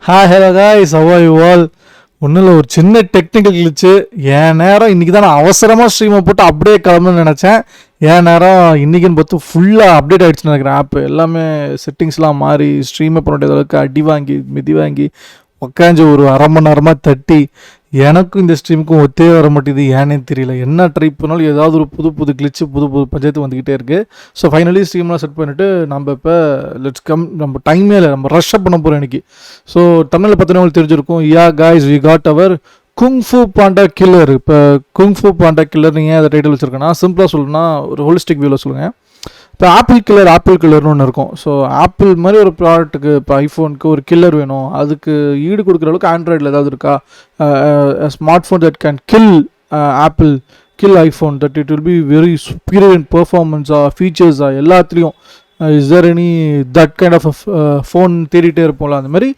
Hi hello guys, how are you all? ஒன்றும் இல்லை, ஒரு சின்ன டெக்னிக்கல் கிளிச்சு. என் நேரம் இன்றைக்கி தான் நான் அவசரமாக ஸ்ட்ரீமை போட்டு அப்படியே கிளம்புன்னு நினச்சேன். என் நேரம் இன்றைக்கின்னு பார்த்து ஃபுல்லாக அப்டேட் ஆகிடுச்சுன்னு நினைக்கிறேன். ஆப்பு எல்லாமே செட்டிங்ஸ்லாம் மாறி ஸ்ட்ரீமை பண்ண வேண்டிய அளவுக்கு அடி வாங்கி மிதி வாங்கி உக்காஞ்சி ஒரு அரை மணி நேரமாக தட்டி எனக்கும் இந்த ஸ்ட்ரீமுக்கும் ஒத்தே வர மாட்டேது. ஏன்னே தெரியல. என்ன ட்ரை பண்ணாலும் ஏதாவது ஒரு புது புது கிளிச்சு புது புது பஞ்சாயத்து வந்துக்கிட்டே இருக்குது. ஸோ ஃபைனலி ஸ்ட்ரீம்லாம் செட் பண்ணிவிட்டு நம்ம இப்போ லெட்ஸ் கம், நம்ம டைமே இல்லை, நம்ம ரஷ்அப் பண்ண போகிறோம் இன்றைக்கி. ஸோ தமிழில் பார்த்தீங்கன்னா தெரிஞ்சிருக்கும். Yeah guys, we got our Kung Fu Panda killer. இப்போ குங்ஃபு பாண்டா கில்லர் நீங்கள் அதை டைட்டில் வச்சுருக்கேன்னா சிம்பிளாக சொல்லணும்னா ஒரு ஹோலிஸ்டிக் வியூவில் சொல்லுங்கள். இப்போ ஆப்பிள் கில்லர்னு ஒன்று இருக்கும். ஸோ ஆப்பிள் மாதிரி ஒரு ப்ராடக்ட்டுக்கு இப்போ ஐஃபோனுக்கு ஒரு கில்லர் வேணும், அதுக்கு ஈடு கொடுக்குற அளவுக்கு ஆண்ட்ராய்டில் ஏதாவது இருக்கா? Smart phone that can kill Apple, kill iPhone, that it will be very superior in பெர்ஃபார்மன்ஸாக, ஃபீச்சர்ஸாக, எல்லாத்துலேயும் is there any that kind of phone தேடிட்டே இருப்போம்ல, அந்த மாதிரி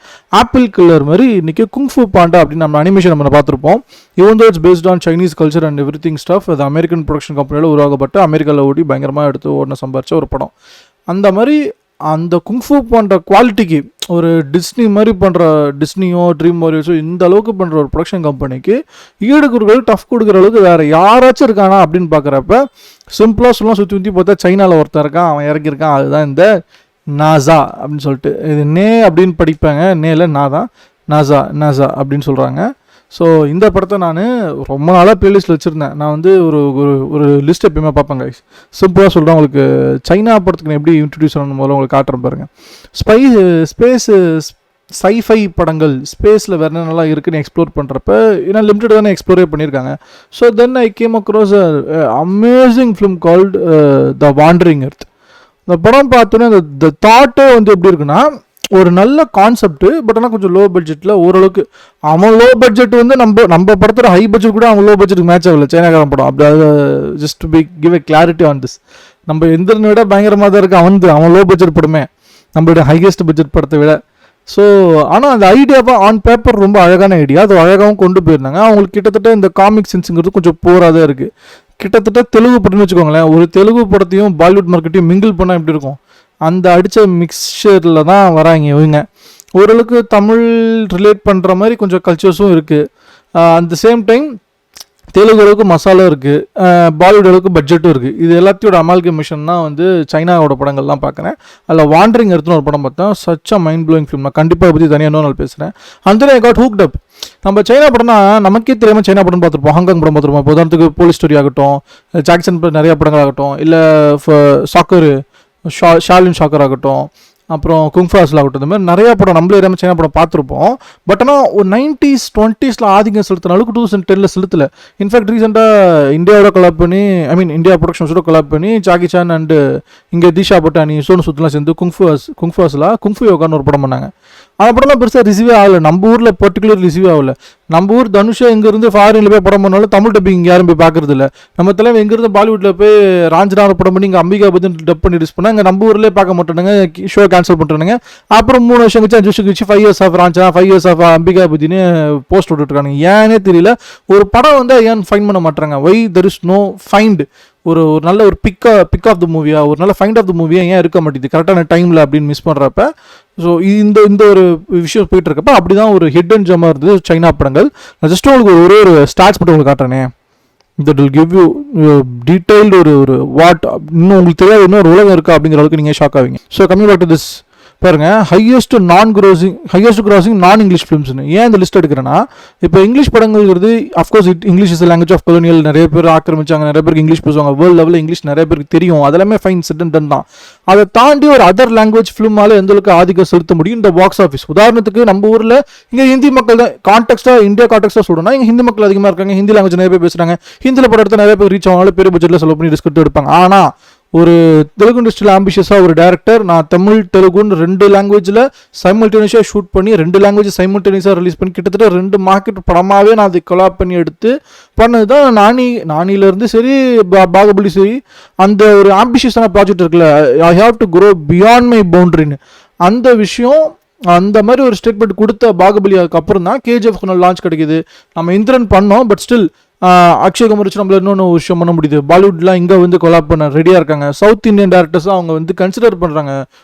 ஆப்பிள் கில்லர் மாதிரி இன்றைக்கி குங்ஃபு பாண்டா அப்படின்னு நம்ம அனிமேஷன் நம்ம பார்த்துருப்போம். Even though it's based on Chinese culture and every thing stuff. அது அமெரிக்கன் ப்ரொடக்ஷன் கம்பெனியில் உருவாக்கப்பட்டு அமெரிக்காவில் ஓடி பயங்கரமாக எடுத்து ஓடின சம்பாரிச்ச ஒரு படம். அந்த மாதிரி அந்த குங்ஃபு பண்ணுற குவாலிட்டிக்கு ஒரு டிஸ்னி மாதிரி பண்ணுற டிஸ்னியோ ட்ரீம் வாரியர்ஸோ இந்த அளவுக்கு பண்ணுற ஒரு ப்ரொடக்ஷன் கம்பெனிக்கு ஈடு கொடுக்குறது டஃப் கொடுக்குற அளவுக்கு வேறு யாராச்சும் இருக்கானா அப்படின்னு பார்க்குறப்ப சிம்பிளாக சொல்லலாம், சுற்றி சுற்றி பார்த்தா சைனாவில் ஒருத்தர் இருக்கான், அவன் இறக்கியிருக்கான். அதுதான் இந்த நாசா அப்படின்னு சொல்லிட்டு. இது நே அப்படின்னு படிப்பாங்க, நேல நாசா அப்படின்னு சொல்கிறாங்க. ஸோ இந்த படத்தை நான் ரொம்ப நாளாக ப்ளேலிஸ்ட்டில் வச்சுருந்தேன். நான் வந்து ஒரு ஒரு லிஸ்ட் எப்பயுமே பார்ப்பேங்க. சிம்பிளாக சொல்கிறேன், உங்களுக்கு சைனா படத்துக்கு நான் எப்படி இன்ட்ரடியூஸ் பண்ணணும் போல உங்களுக்கு காட்டுறேன் பாருங்கள். ஸ்பேஸு சைஃபை படங்கள் ஸ்பேஸில் வேறு என்னென்னலாம் இருக்குன்னு எக்ஸ்ப்ளோர் பண்ணுறப்ப ஏன்னா லிமிட்டட் தானே எக்ஸ்ப்ளோரே பண்ணியிருக்காங்க. So then I came across amazing film called the wandering earth. இந்த படம் பார்த்தோன்னே இந்த தாட்டே வந்து எப்படி இருக்குன்னா, ஒரு நல்ல கான்செப்ட், பட் ஆனால் கொஞ்சம் லோ பட்ஜெட்டில் ஓரளவுக்கு. அவன் லோ பட்ஜெட் வந்து நம்ம படத்தோட ஹை பட்ஜெட் கூட அவன் லோ பட்ஜெட்டுக்கு மேட்ச் ஆகல. சைனாக்காரன் படம் அப்படி. அது just to be give a clarity on this. நம்ம எந்திரனை விட பயங்கரமாக தான் இருக்குது அவன் லோ பட்ஜெட் படமே, நம்மளோட ஹையஸ்ட் பட்ஜெட் படத்தை விட. ஸோ ஆனால் அந்த ஐடியாவை ஆன் பேப்பர் ரொம்ப அழகான ஐடியா, அது அழகாகவும் கொண்டு போயிருந்தாங்க. அவங்களுக்கு கிட்டத்தட்ட இந்த காமிக் சென்ஸுங்கிறது கொஞ்சம் போராக தான் இருக்குது. கிட்டத்தட்ட தெலுங்கு படம்னு வச்சுக்கோங்களேன், ஒரு தெலுங்கு படத்தையும் பாலிவுட் மார்க்கெட்டையும் மிங்கிள் பண்ணால் எப்படி இருக்கும், அந்த அடித்த மிக்சரில் தான் வராங்க இவங்க. ஓரளவுக்கு தமிழ் ரிலேட் பண்ணுற மாதிரி கொஞ்சம் கல்ச்சர்ஸும் இருக்குது. At the same time Telugu அளவுக்கு மசாலா இருக்குது, பாலிவுட் அளவுக்கு பட்ஜெட்டும் இருக்குது. இது எல்லாத்தையோட அமால்கமேஷன் தான் வந்து சைனாவோட படங்கள்லாம் பார்க்குறேன். அதில் வாண்டரிங் எர்த்னு ஒரு படம் பார்த்தேன். Such a mind blowing film. நான் கண்டிப்பாக பற்றி தனியாக இன்னொரு நாள் பேசுகிறேன். அந்த ஐ காட் ஹூக்ட் அப். நம்ம சைனா படம்னா நமக்கே தெரியாமல் சைனா படம் பார்த்துருப்போம், ஹாங்காங் படம் பார்த்துருப்போம். இப்போ உதாரணத்துக்கு போலீஸ் ஸ்டோரி ஆகட்டும், ஜாக்சன் நிறைய படங்கள் ஆகட்டும், இல்லை சாக்கர் ஷாலின் ஷாக்கர் ஆகட்டும், அப்புறம் குங்ஃபாஸ்ல ஆகட்டும், இந்த மாதிரி நிறையா படம் நம்மளே ஏறாமல் சைனா படம் பார்த்துருப்போம். பட் ஆனால் ஒரு 90s 20s ஆதிக்கம் செலுத்தின அளவுக்கு 2010 செலுத்தலை. இன்ஃபேக்ட் ரீசெண்டாக இந்தியாவோட கொலாப் பண்ணி, இந்தியா ப்ரொடக்ஷன்ஸோட கொலாப் பண்ணி ஜாக்கி சான் அண்டு இங்கே தீஷா பட்டானி சோனு சுத்துலாம் சேர்ந்து குங்ஃபு யோகான்னு ஒரு படம் பண்ணாங்க. அந்த படம்லாம் பெருசாக ரிசீவே ஆகலை, நம்ம ஊரில் பர்டிகுலர் ரிசீவ் ஆகலை. நம்ம ஊர் தனுஷா இங்கேருந்து ஃபாரினில் போய் படம் பண்ணாலும் தமிழ் டப்பிங் இங்கே யாரும் போய் பார்க்குறது இல்லை. நம்ம தலைவன் இங்கேருந்து பாலிவுட்டில் போய் ராஞ்சனா படம் பண்ணி இங்கே அம்பிகா பற்றி டப் பண்ணி ரிலீஸ் பண்ணால் இங்கே நம்ம ஊர்லேயே பார்க்க மாட்டானுங்க, ஷோ கேன்சல் பண்ணுறானுங்க. அப்புறம் 3 வருஷம் கழிச்சு 5 வருஷம் கழிச்சு 5 years of Raanjhanaa, 5 years of Ambika பற்றினு போஸ்ட் விட்டுருக்காங்க. ஏன்னே தெரியல. ஒரு படம் வந்து ஏன் ஃபைண்ட் பண்ண மாட்டாங்க? Why there is no find? ஒரு நல்ல ஒரு பிக் ஆஃப் த மூவியா, ஒரு நல்ல ஃபைண்ட் ஆஃப் த மூவியா ஏன் இருக்க மாட்டேங்குது கரெக்டான டைமில் அப்படின்னு மிஸ் பண்ணுறப்ப. ஸோ இந்த ஒரு விஷயம் போயிட்டு இருக்கப்ப அப்படி தான் ஒரு ஹிட் அண்ட் ஜம்மாக இருந்தது சைனா படங்கள். நான் ஜஸ்ட் உங்களுக்கு ஒரு ஸ்டாட்ஸ் மட்டும் உங்களுக்கு காட்டுறேனே. That will give you detailed ஒரு வாட் இன்னும் உங்களுக்கு தெரியாது இன்னொரு உலகம் இருக்கா அப்படிங்கிற அளவுக்கு நீங்கள் ஷாக் ஆவீங்க. So coming back to this பாருங்க, ஹையஸ்ட் கிராசிங் நான் இங்கிலீஷ் ஃபிலிம்ஸ்னு ஏன் இந்த லிஸ்ட் எடுக்கிறேன்னா, இப்போ இங்கிலீஷ் படங்கள்ங்கிறது of course English is language of colonial, நிறைய பேர் ஆக்கிரமிச்சாங்க, நிறைய பேருக்கு இங்கிலீஷ் பேசுவாங்க, வேர்ல்டு லெவலில் இங்கிலீஷ் நிறைய பேருக்கு தெரியும், அதெல்லாமே ஃபைன் செட் அண்ட் டன் தான். அதை தாண்டி ஒரு அதர் லாங்குவேஜ் ஃபிலிமால எந்த அளவுக்கு ஆதிக்கம் செலுத்த முடியும் இந்த பாக்ஸ் ஆஃபீஸ். உதாரணத்துக்கு நம்ம ஊரில் இங்கே ஹிந்தி மக்கள் தான் இந்தியா கான்டெக்ஸ்டாக சொல்லணும்னா இங்கே ஹிந்தி மக்கள் அதிகமாக இருக்காங்க, ஹிந்தி லாங்குவேஜ் நிறைய பேர் பேசுகிறாங்க, ஹிந்தியில் படம் எடுத்து நிறைய பேர் ரீச் ஆனாலும் பெரிய பட்ஜெட்டில் செலவு பண்ணி ரிஸ்க் எடுப்பாங்க. ஆனால் ஒரு தெலுங்கு இண்டஸ்ட்ரியில் ஆம்பிஷியஸாக ஒரு டேரக்டர் நான் தமிழ் தெலுங்குன்னு 2 லாங்குவேஜில் சைமல்டேனியஸாக ஷூட் பண்ணி 2 லாங்குவேஜ் சைமல்டேனியஸாக ரிலீஸ் பண்ணி கிட்டத்தட்ட 2 மார்க்கெட் படமாகவே நான் அதை கொலாப் பண்ணி எடுத்து பண்ணது தான் நானிலேருந்து சரி பாகுபலி சரி. அந்த ஒரு ஆம்பிஷியஸான ப்ராஜெக்ட் இருக்குல்ல, I have to grow beyond my பவுண்டரின்னு, அந்த விஷயம் அந்த மாதிரி ஒரு ஸ்டேட்மெண்ட் கொடுத்த பாகுபலிக்கு அப்புறம் தான் கேஜிஎஃப்க்கு லான்ச் கிடைக்கிது. நம்ம இந்திரன் பண்ணோம், பட் ஸ்டில் அக்ஷய் குமார் வச்சு நம்மள இன்னொன்று விஷயம் பண்ண முடியுது. பாலிவுட்லாம் இங்கே வந்து கொலாப் பண்ண ரெடியாக இருக்காங்க. சவுத் இந்தியன் டேரக்டர்ஸும் அவங்க வந்து கன்சிடர் பண்ணுறாங்க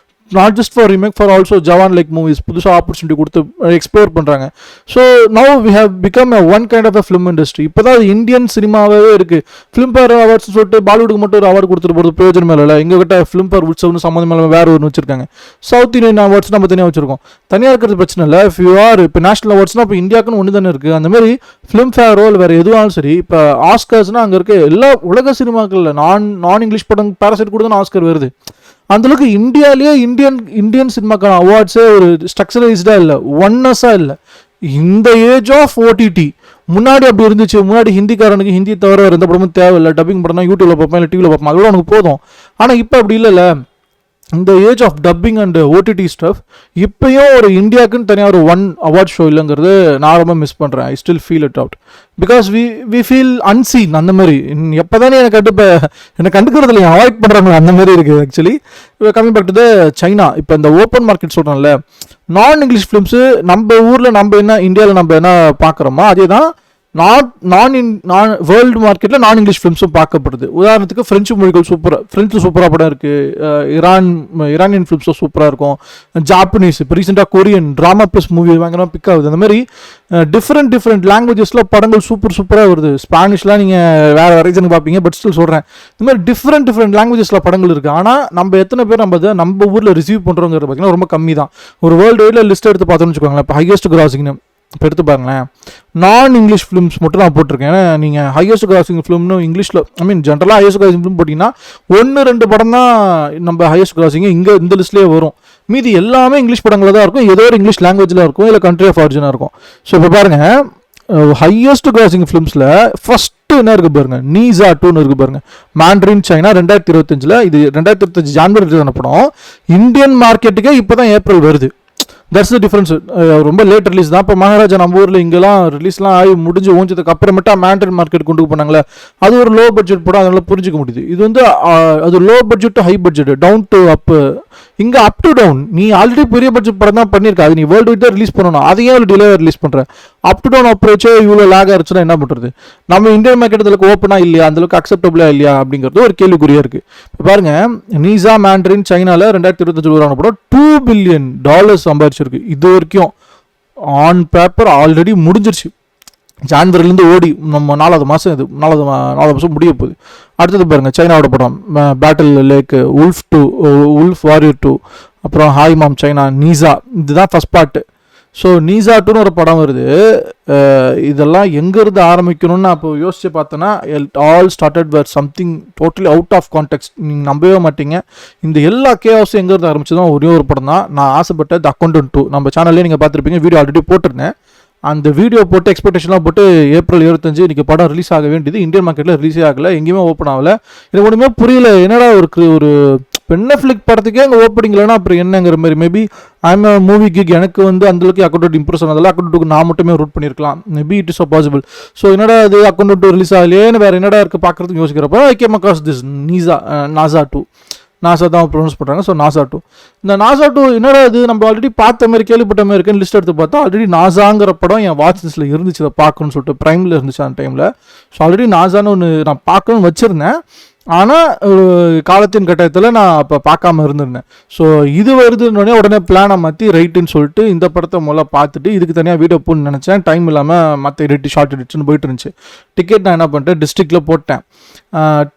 not just for remake, for also Jawan like movies புதுசாக ஆப்பர்ச்சுனிட்டி கொடுத்து எக்ஸ்ப்ளோர் பண்ணுறாங்க. So now we have become a one kind of a film industry. இப்போ தான் இந்தியன் சினிமாவே இருக்குது. ஃபிலிம்பேர் அவார்ட்ஸ் சொல்லிட்டு பாலிவுட்டுக்கு மட்டும் ஒரு அவார்டு கொடுத்துட்டு போகிறது பிரயோஜனம் இல்லை. எங்ககிட்ட ஃபிலிம்பேர் உற்சவம்னு சம்மந்தம் இல்லாமல் வேறு ஒன்று வச்சிருக்காங்க. சவுத் இந்தியன் அவார்ட்ஸ் நம்ம தனியாக வச்சிருக்கோம். தனியாக இருக்கிறது பிரச்சனை இல்லை. இஃப் யூ ஆர் இப்போ நேஷனல் அவார்ட்ஸ்னால் இப்போ இந்தியாவுக்குன்னு ஒன்று தானே இருக்குது. அந்த மாதிரி ஃபிலிம்ஃபேரோ இல்லை வேறு எதுவாலும் சரி, இப்போ ஆஸ்கர்ஸ்னால் அங்கே இருக்க எல்லா உலக சினிமாக்களில் நான் இங்கிலீஷ் படம் பேராசைட் கூட தான் ஆஸ்கர் வருது. அந்தளவுக்கு இந்தியாவிலேயே இந்தியன் சினிமாக்கான அவார்ட்ஸே ஒரு ஸ்ட்ரக்சரைஸ்டாக இல்லை, ஒன்னஸாக இல்லை. இந்த ஏஜ் ஆஃப் ஓடிடி முன்னாடி அப்படி இருந்துச்சு. முன்னாடி ஹிந்திக்காரனுக்கு ஹிந்தி தவிர எந்த படமும் தேவையில்லை. டப்பிங் படம்னா யூடியூப்ல பார்ப்பேன், இல்லை டிவியில் பார்ப்பேன், அதெல்லாம் உனக்கு போதும். ஆனால் இப்போ அப்படி இல்லைல்ல. இந்த age of dubbing and OTT stuff இப்போயும் ஒரு இந்தியாவுக்குன்னு தனியாக ஒரு ஒன் அவார்ட் ஷோ இல்லைங்கிறது நான் ரொம்ப மிஸ் பண்ணுறேன். I still feel it out because we feel unseen. அந்த மாதிரி எப்போ தானே என்னை கண்டுக்கிறது இல்லை, அவாய்ட் பண்ணுறாங்க. அந்த மாதிரி இருக்குது ஆக்சுவலி. இப்போ coming back to the China. இப்போ இந்த ஓப்பன் மார்க்கெட் சொல்கிறோம்ல, நான் இங்கிலீஷ் ஃபிலிம்ஸு நம்ம ஊரில் நம்ம என்ன இந்தியாவில் நம்ம என்ன பார்க்குறோமோ அதே தான் நான் வேர்ல்டு மார்க்கெட்டில் நான் இங்கிலீஷ் ஃபிலிம்ஸும் பார்க்கப்படுது. உதாரணத்துக்கு ஃப்ரெஞ்சு மொழிகள் ஃப்ரெஞ்சு சூப்பராக படம் இருக்குது. இரானியன் ஃபிலிம்ஸும் சூப்பராக இருக்கும். ஜாப்பனீஸ், இப்போ ரீசெண்டாக கொரியன் ட்ராமா ப்ளஸ் மூவி பயங்கரமாக பிக் ஆகுது. அந்த மாதிரி டிஃப்ரெண்ட் லாங்குவேஜஸில் படங்கள் சூப்பராக வருது. ஸ்பானிஷ்லாம் நீங்கள் வேறு ரீசனுக்கு பார்ப்பீங்க, பட் ஸ்டில் சொல்கிறேன், இந்த மாதிரி டிஃப்ரெண்ட் லாங்குவேஜஸில் படங்கள் இருக்குது. ஆனால் நம்ம எத்தனை பேர் நம்ம ஊரில் ரிசீவ் பண்ணுறோங்கிறது பார்த்தீங்கன்னா ரொம்ப கம்மி தான். ஒரு வேர்ல்டு வைடில் லிஸ்ட் எடுத்து பார்த்தோன்னு வச்சுக்கோங்களேன். இப்போ ஹையஸ்ட் கிராசிங்னு இப்போ எடுத்து பாருங்களேன், நான் இங்கிலீஷ் ஃபிலிம்ஸ் மட்டும் நான் போட்டிருக்கேன். ஏன்னா நீங்கள் ஹையஸ்ட் கிராசிங் ஃபிலிம்னு இங்கிலீஷில் ஜென்ரலாக ஹையஸ்ட் கிராசிங் ஃபிலிம் போட்டிங்கன்னா 1-2 படம் தான் நம்ம ஹையஸ்ட் கிராசிங் இந்த லிஸ்ட்லேயே வரும். மீதி எல்லாமே இங்கிலீஷ் படங்களில் தான் இருக்கும். ஏதோ ஒரு இங்கிலீஷ் லாங்குவேஜில் இருக்கும், இல்லை கண்ட்ரி ஆஃப் ஆரிஜினாக இருக்கும். ஸோ இப்போ பாருங்கள், ஹையஸ்ட் கிராசிங் ஃபிலிம்ஸில் ஃபஸ்ட்டு என்ன இருக்குது பாருங்க, நீசா 2 இருக்குது பாருங்க. Mandarin China 2025. இது 2025 ஜான்வரி படம். இந்தியன் மார்க்கெட்டுக்கே இப்போ தான் ஏப்ரல் வருது. That's the difference. ரொம்ப லேட் ரிலீஸ் தான். இப்போ மகாராஜா நம்ம ஊரில் இங்கெல்லாம் ரிலீஸ்லாம் ஆகி முடிஞ்சு ஓஞ்சதுக்கு அப்புறமேட்டா மேண்ட்ரின் மார்க்கெட் கொண்டு போனாங்களே, அது ஒரு லோ பட்ஜெட் படம், அதனால புரிஞ்சிக்க முடியுது. இது அது low budget to high budget, down to up. இங்கே அப் டு டவுன். நீ ஆல்ரெடி பெரிய பட்ஜெட் படம் தான் பண்ணியிருக்க, அது நீ வேர்ல்டு வைட் தான் ரிலீஸ் பண்ணணும். அதையே ஒரு டிலே ரிலீஸ் பண்ணுறேன். அப் டு டவுன் அப்ரோச்சே இவ்வளோ லேக் ஆச்சுன்னா என்ன பண்ணுறது? நம்ம இந்தியன் மார்க்கெட் அதுக்கு ஓப்பனாக இல்லையா, அந்தளவுக்கு அக்செப்டபிளா இல்லையா அப்படிங்கிறது ஒரு கேள்விக்குறியாக இருக்குது. இப்போ பாருங்கள், நீசா மேண்ட்ரின் சைனாவில் 2025 உருவான படம் $2 பில்லியன் சம்பாதிச்சிருக்கு. இது வரைக்கும் ஆன் பேப்பர் ஆல்ரெடி முடிஞ்சிருச்சு. ஜான்வரிலேருந்து ஓடி நம்ம 4வது மாதம், இது 4வது மாதம் முடிய போகுது. அடுத்தது பாருங்கள், சைனாவோட படம் பேட்டில் லேக், உல்ஃப் வாரியர் 2, அப்புறம் ஹாய் மாம் சைனா, நீசா. இதுதான் ஃபஸ்ட் பார்ட்டு. ஸோ நீசா 2ன்னு ஒரு படம் வருது. இதெல்லாம் எங்கேருந்து ஆரம்பிக்கணும்னு நான் இப்போ யோசிச்சு பார்த்தேன்னா, all started where something totally out of context. நீங்கள் நம்பவே மாட்டீங்க. இந்த எல்லா கேஆஸும் எங்கேருந்து ஆரம்பிச்சதும் ஒரே ஒரு படம் தான். நான் ஆசைப்பட்ட த அக்கௌண்டன்ட் 2 நம்ம சேனல்லே நீங்கள் பார்த்துருப்பீங்க, வீடியோ ஆல்ரெடி போட்டிருந்தேன். அந்த வீடியோ போட்டு எக்ஸ்பெக்டேஷன்லாம் போட்டு ஏப்ரல் 25 இன்றைக்கி படம் ரிலீஸ் ஆக வேண்டியது. இந்தியன் மார்க்கெட்டில் ரிலீஸே ஆகலை, எங்கேயுமே ஓப்பன் ஆகலை. எனக்கு ஒன்றுமே புரியல. என்னடா ஒரு பென்னஃப்ளிக் படத்துக்கே அங்கே ஓப்பனிங் இல்லைன்னா அப்புறம் என்னங்கிற மாதிரி. Maybe I'm a movie kick, எனக்கு அந்தளவுக்கு அக்கௌண்ட் இம்ப்ரெஸ் ஆனதில்ல. அக்கௌண்ட்டுக்கு நான் மட்டுமே ரூட் பண்ணியிருக்கலாம். Maybe it is so possible. So என்னடா அது அக்கௌண்ட் ரிலீஸ் ஆகலையேன்னு வேறு என்னடா இருக்குது பார்க்குறதுக்கு யோசிக்கிறப்போ I came across this NASA 2. NASA தான் ப்ரொனவுன்ஸ் பண்ணுறாங்க. So NASA 2. இந்த நாசா 2 என்னடா இது நம்ம ஆல்ரெடி பார்த்த மாதிரி கேள்விப்பட்ட மாதிரி இருக்குன்னு லிஸ்ட் எடுத்து பார்த்தா ஆல்ரெடி நாசாங்கிற படம் என் வாட்ச் லிஸ்ட்டில் இருந்துச்சு. அதை பார்க்கணும்னு சொல்லிட்டு ப்ரைமில் இருந்துச்சு அந்த டைமில். ஸோ ஆல்ரெடி நாசான்னு ஒன்று நான் பார்க்கணும்னு வச்சுருந்தேன். ஆனால் காலத்தின் கட்டாயத்தில் நான் அப்போ பார்க்காம இருந்திருந்தேன். ஸோ இது வருதுன்னொடனே உடனே பிளானை மாற்றி ரைட்டுன்னு சொல்லிட்டு இந்த படத்தை முதல்ல பார்த்துட்டு இதுக்கு தனியாக வீடியோ போடணும்னு நினச்சேன். டைம் இல்லாமல் மற்ற ஷார்ட் எடிட்ஸ்னு போயிட்டு இருந்துச்சு. டிக்கெட் நான் என்ன பண்ணிட்டேன், டிஸ்ட்ரிக்டில் போட்டேன்.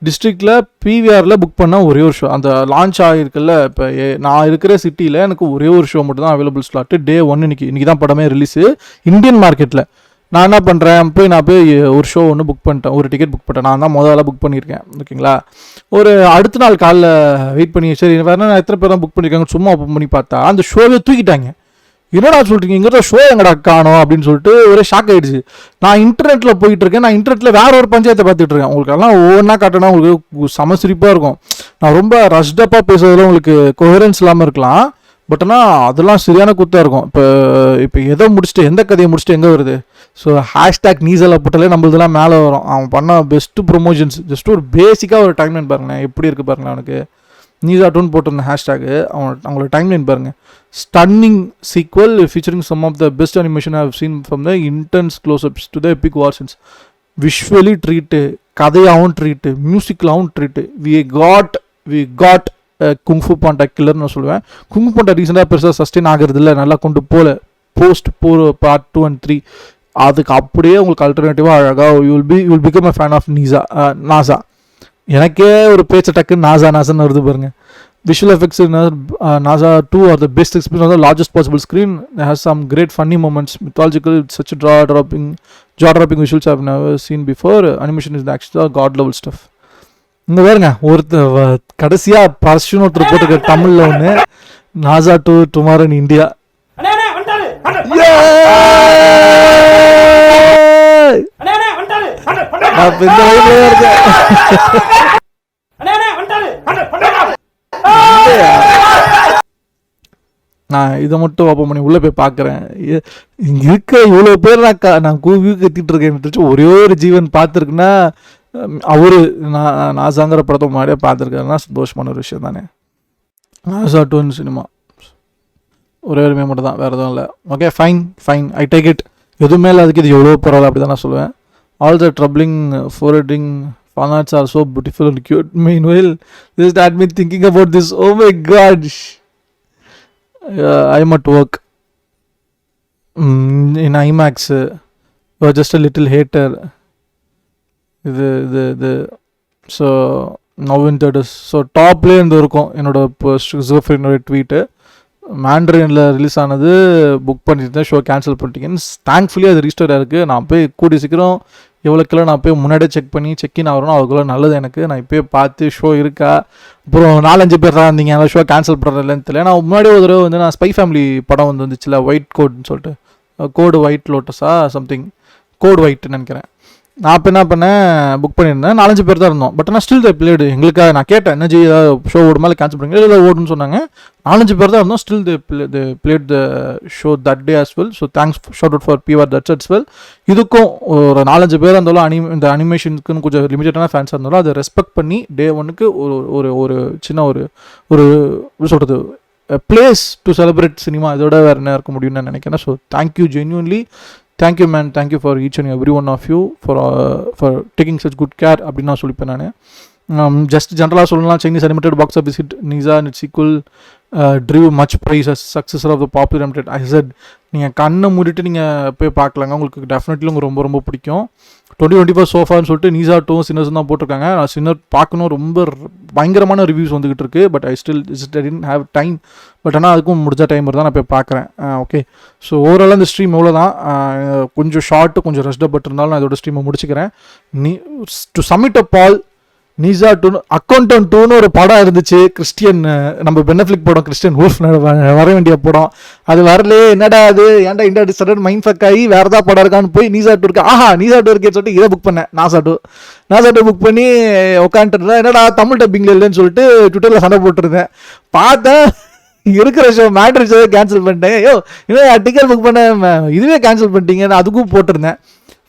டிஸ்ட்ரிக்டில் பிவிஆரில் புக் பண்ண ஒரே ஒரு ஷோ, அந்த லான்ச் ஆகிருக்குல்ல, இப்போ நான் இருக்கிற சிட்டியில் எனக்கு ஒரே ஒரு ஷோ மட்டும் தான் அவைலபிள் ஸ்லாட்டு. Day 1 இன்னைக்கு தான் படமே ரிலீஸு இந்தியன் மார்க்கெட்டில். நான் என்ன பண்ணுறேன், நான் போய் ஒரு ஷோ ஒன்று புக் பண்ணிட்டேன், ஒரு டிக்கெட் புக் பண்ணிட்டேன். நான் தான் முதல்ல புக் பண்ணியிருக்கேன், ஓகேங்களா. ஒரு அடுத்த நாள் காலைல வெயிட் பண்ணி சரி வேறு நான் எத்தனை பேர் தான் புக் பண்ணியிருக்காங்க சும்மா ஓப்பன் பண்ணி பார்த்தா அந்த ஷோவே தூக்கிட்டாங்க. என்னடா சொல்கிறீங்க, இங்கே ஷோ எங்கடா காணோம் அப்படின்னு சொல்லிட்டு ஒரே ஷாக் ஆகிடுச்சு. நான் இன்டர்நெட்டில் போயிட்டு இருக்கேன். நான் இன்டர்நெட்டில் வேற ஒரு பஞ்சாயத்தை பார்த்துட்டு இருக்கேன். உங்களுக்கு எல்லாம் ஒவ்வொன்றா காட்டினா உங்களுக்கு சமசிரிப்பாக இருக்கும். நான் ரொம்ப ரஷ்டப்பாக பேசுறதுல உங்களுக்கு கொஹரன்ஸ் இல்லாமல் இருக்கலாம். பட் ஆனால் அதெல்லாம் சரியான குத்தாக இருக்கும். இப்போ எதை முடிச்சுட்டு எந்த கதையை முடிச்சுட்டு எங்கே வருது. ஸோ ஹேஷ்டேக் நீசலில் போட்டாலே நம்மளதெல்லாம் மேலே வரும். அவன் பண்ண பெஸ்ட்டு ப்ரொமோஷன்ஸ் ஜஸ்ட் ஒரு பேசிக்காக ஒரு டைம்லைன் பாருங்களேன் எப்படி இருக்குது பாருங்களேன். அவனுக்கு நீசா 2 போட்டிருந்த ஹேஷ்டேக்கு அவங்களோட டைம்லைன் பாருங்கள். Stunning sequel featuring some of the best animation I've seen from the intense closeups to the epic war scenes. Visually treat, கதையாகவும் ட்ரீட்டு, மியூசிக்கலாகவும் treat. We got Kung Fu Panda கில்லர்னு நான் சொல்லுவேன். குங்ஃபு பாண்டா ரீசெண்டாக பெருசாக சஸ்டெயின் ஆகிறது இல்லை, நல்லா கொண்டு போகல. போஸ்ட் பார்ட் 2 and 3 அதுக்கு அப்படியே உங்களுக்கு அல்டர்னேட்டிவாக அழகாக you'll become a fan of NASA. எனக்கே ஒரு பேச்ச டக்குன்னு நாசான்னு வருது பாருங்க. Visual effects in NASA 2 are the best experience on the largest possible screen. It has some great funny moments, mythological, such a jaw-dropping visuals I've never seen before. Animation is actually god level stuff. இங்கே பாருங்க, கடைசியாக person ஒருத்தர் போட்டுக்க தமிழில் ஒன்று, NASA 2 tomorrow in India. நான் இதை மட்டும் ஓப்பன் பண்ணி உள்ளே போய் பார்க்குறேன். இங்கே இருக்க இவ்வளோ பேர் நான் கூவி கத்திட்டு இருக்கேன். ஒரே ஒரு ஜீவன் பார்த்துருக்குன்னா அவரு நாசாங்கிற படத்தை முன்னாடியே பார்த்துருக்காருன்னா சந்தோஷமான ஒரு விஷயம் தானே. நாசா 2 சினிமா ஒரே ஒரு மட்டும் தான், வேறு எதுவும் இல்லை. Okay, fine, I take it. எதுவுமே இல்லை, அதுக்கு இது எவ்வளோ பரவாயில்ல, அப்படி தான் நான் சொல்லுவேன். All the troubling forwarding fanarts are so beautiful and cute. Meanwhile, this had me thinking about this. Oh my gosh. I'm at work in IMAX. You're just a little hater. இது ஸோ நவீன் தேர்டர்ஸ். ஸோ டாப்லேயே இருந்து இருக்கும் என்னோட ஜோஃப்ரினோட tweet. மேண்ட்ரினில் release ஆனது book பண்ணியிருந்தேன், show cancel பண்ணிட்டீங்கன்னு. Thankfully அது restore இருக்குது. நான் போய் கூடி சீக்கிரம் எவ்வளோக்குள்ள நான் போய் முன்னாடியே செக் ஆகணும். அதுக்குள்ள நல்லது எனக்கு. நான் இப்போயே பார்த்து ஷோ இருக்கா, அப்புறம் 4-5 பேர் தான் இருந்தீங்க, அதனால் ஷோ கேன்சல் பண்ணுறதுலன்னு தெரியல. நான் முன்னாடி ஒரு தடவை வந்து நான் ஸ்பை ஃபேமிலி படம் வந்துச்சுல, ஒயிட் கோட்னு சொல்லிட்டு, கோடு ஒயிட் லோட்டஸா சம்திங், கோடு ஒயிட்னு நினைக்கிறேன். நான் இப்போ என்ன பண்ணேன், புக் பண்ணியிருந்தேன். 4-5 பேர் தான் இருந்தோம். பட் ஆனால் ஸ்டில் த பிளேடு எங்களுக்காக. நான் கேட்டேன், என்ன ஜி ஏதாவது ஷோ ஓடுமா இல்லை கேன்சல் பண்ணுங்க, இல்லை ஓடுன்னு சொன்னாங்க. 4-5 பேர் தான் இருந்தோம். Still the plate the show that day as well. So thanks short out for பிவர் that's as well. இதுக்கும் ஒரு 4-5 பேர் இருந்தாலும் இந்த அனிமேஷனுக்குன்னு கொஞ்சம் லிமிட்டடான ஃபேன்ஸாக இருந்தாலும் அதை ரெஸ்பெக்ட் பண்ணி டே 1க்கு ஒரு சின்ன ஒரு சொல்கிறது பிளேஸ் டு செலிப்ரேட் சினிமா. இதோட வேறு என்ன இருக்க முடியும்னு நான் நினைக்கிறேன். So thank you, genuinely thank you man. Thank you for each and every one of you for taking such good care அப்படின்னு நான் சொல்லிப்பேன். நான் ஜஸ்ட் ஜென்ரலாக சொல்லலாம், Chinese animated box office hit Nezha and its sequel drew much praise as successor of the popular animated. I said நீங்கள் கண்ணை மூடிட்டு நீங்கள் போய் பார்க்கலாங்க, உங்களுக்கு டெஃபினெட்லி உங்களுக்கு ரொம்ப ரொம்ப பிடிக்கும். 2024 சோஃபான்னு சொல்லிட்டு நீசா 2 சின்னர்ஸ் தான் போட்டிருக்காங்க. நான் சின்னர் பார்க்கணும், ரொம்ப பயங்கரமான ரிவ்யூஸ் வந்துகிட்டு இருக்கு. But I didn't have time. But ஆனால் அதுக்கும் முடிஞ்ச டைம் தான் நான் போய் பார்க்குறேன். ஓகே, ஸோ ஓவராலாக இந்த ஸ்ட்ரீம் எவ்வளோ தான், கொஞ்சம் ஷார்ட்டு கொஞ்சம் ரெஸ்ட் பட் இருந்தாலும் நான் இதோட ஸ்ட்ரீமை முடிச்சுக்கிறேன். To submit a poll, Nezha 2 accountant 2ன்னு ஒரு படம் இருந்துச்சு, கிறிஸ்டியன் நம்ம பெனஃப்ளிக் படம், கிறிஸ்டியன் வூல்ஃப் வர வேண்டிய படம். அது வரலே, என்னடா அது, ஏன்டா இந்த சடன் மைண்ட் ஃபக் ஆகி வேறு ஏதாவது படம் இருக்கான்னு போய் நீசா 2 இருக்கா, நீசா 2 இருக்கேன்னு சொல்லிட்டு இதை புக் பண்ணேன். நாசா 2 புக் பண்ணி உட்காந்துட்டு என்னடா தமிழ் டப்பிங்கில் இல்லைன்னு சொல்லிட்டு ட்விட்டரில் சண்டை போட்டுருந்தேன். பார்த்தேன் இருக்கிற ஷோ மேட்ரிக் ஷோவே கேன்சல் பண்ணிட்டேன். இன்னும் டிக்கெட் புக் பண்ண இதுவே கேன்சல் பண்ணிட்டீங்கன்னு அதுக்கும் போட்டிருந்தேன்.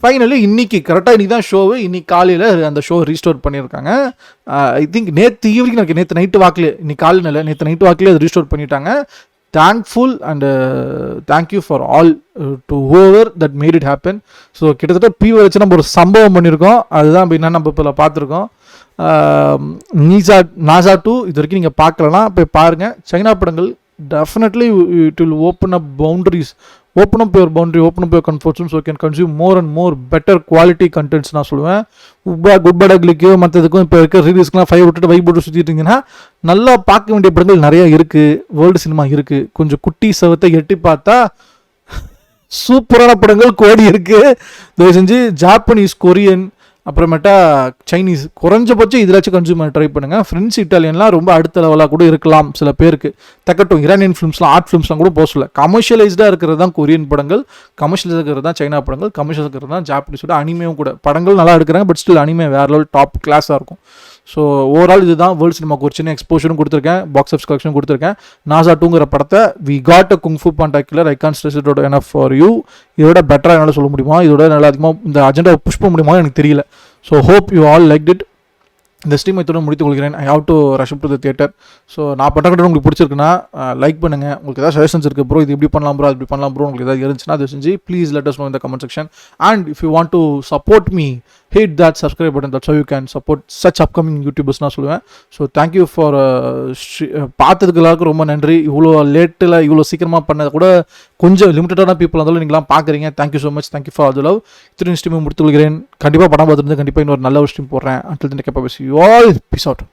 ஃபைனலி இன்றைக்கி கரெக்டாக இன்றைக்கி தான் ஷோவு. இன்றைக்கி காலையில் அந்த ஷோ ரீஸ்டோர் பண்ணியிருக்காங்க. ஐ திங்க் நேற்று ஈவினிங், எனக்கு நேற்று நைட்டு வாக்கிலே, இன்னைக்கு காலையில் இல்லை, நேற்று நைட்டு வாக்கிலே அது ரீஸ்டோர் பண்ணிட்டாங்க. Thankful and thank you for all to whoever that made it happen. So கிட்டத்தட்ட பீவை வச்சு நம்ம ஒரு சம்பவம் பண்ணியிருக்கோம். அதுதான் இப்போ என்ன நம்ம இப்போ பார்த்துருக்கோம். நாசா 2 இது வரைக்கும் நீங்கள் பார்க்கலன்னா போய் பாருங்கள். சைனா படங்கள் definitely it will open up boundaries, open up your boundary, open up your comfort zone, so you can consume more and more better quality contents. நான் சொல்லுவேன், குட் பேட் அக்லிக்கோ மற்றதுக்கும் இப்போ இருக்க ரீல்ஸ்க்குலாம் 5 விட்டுட்டு வைப் போட்டு சுற்றிட்டு இருந்தீங்கன்னா நல்லா பார்க்க வேண்டிய படங்கள் நிறைய இருக்குது. வேர்ல்டு சினிமா இருக்குது. கொஞ்சம் குட்டி சவத்தை எட்டி பார்த்தா சூப்பரான படங்கள் கோடி இருக்குது. தயவு செஞ்சு ஜாப்பனீஸ், கொரியன், அப்புறமேட்டா சைனீஸ், குறைஞ்சபட்சம் இதிலாச்சும் கன்சியூமர் ட்ரை பண்ணுங்கள். ஃப்ரெண்ட்ஸ், இட்டாலியன்லாம் ரொம்ப அடுத்த லெவலாக கூட இருக்கலாம் சில பேருக்கு. தக்கட்டும், இரானியன் ஃபிலிம்ஸ்லாம், ஆர்ட் ஃபிலிம்ஸ்லாம் கூட போக சொல்ல. கமர்ஷியலைஸ்டாக இருக்கிறது தான் கொரியன் படங்கள், கமர்ஷியலைஸ் இருக்கிறது தான் சைனா படங்கள், கமர்ஷியல் இருக்கிறது தான் ஜாப்பனீஸோட. அனிமேவும் கூட படங்கள் நல்லா எடுக்கிறாங்க, பட் ஸ்டில் அனிமே வேறு லெவல் டாப் கிளாஸாக இருக்கும். ஸோ ஓவரால் இதுதான் வேர்ல்டு சினிமாவுக்கு ஒரு சின்ன எக்ஸ்போஷரும் கொடுத்துருக்கேன், பாக்ஸ் ஆஃபீஸ் கலெக்ஷன் கொடுத்துருக்கேன். நாசா 2ங்கிற படத்தை we got a kung fu Panda killer, I can't stress it enough for you. இதோட பெட்டராக என்னால் சொல்ல முடியுமா, இதோட நல்லா அதிகமாக இந்த அஜெண்டாவை புஷ் பண்ண முடியுமா எனக்கு தெரியல. So hope you all like it. இந்த ஸ்ட்ரீம் இதோட முடித்துக் கொள்கிறேன். I have to rush to the theatre. So நான் பண்ணுற கண்டென்ட் உங்களுக்கு பிடிச்சிருக்குன்னா லைக் பண்ணுங்கள். உங்களுக்கு ஏதாவது சஜஷன்ஸ் இருக்குது ப்ரோ, இது இப்படி பண்ணலாம் ப்ரோ, அது இப்படி பண்ணலாம் ப்ரோ, உங்களுக்கு ஏதாவது இருந்துச்சுன்னா அதை செஞ்சு ப்ளீஸ் லெட் அஸ் நோ இந்த comment section. And if you want to support me, hit that subscribe button. That's how you can support such upcoming YouTubers நான் சொல்லுவேன். ஸோ தேங்க்யூ ஃபார் பார்த்ததுக்கு எல்லாருக்கும் ரொம்ப நன்றி. இவ்வளோ லேட்டில் இவ்வளோ சீக்கிரமாக பண்ணதை கூட கொஞ்சம் லிமிட்டடான பீப்புள் இருந்தாலும் நீங்களாம் பார்க்குறீங்க. Thank you so much. Thank you for அது லவ். இத்தனை ஸ்ட்ரீம் முடித்து கொள்கிறேன். கண்டிப்பாக படம் பார்த்துருந்து கண்டிப்பாக இன்னொரு நல்ல ஒரு ஸ்ட்ரீம் போடுறேன். until then, take care, bye. See you all. Peace out.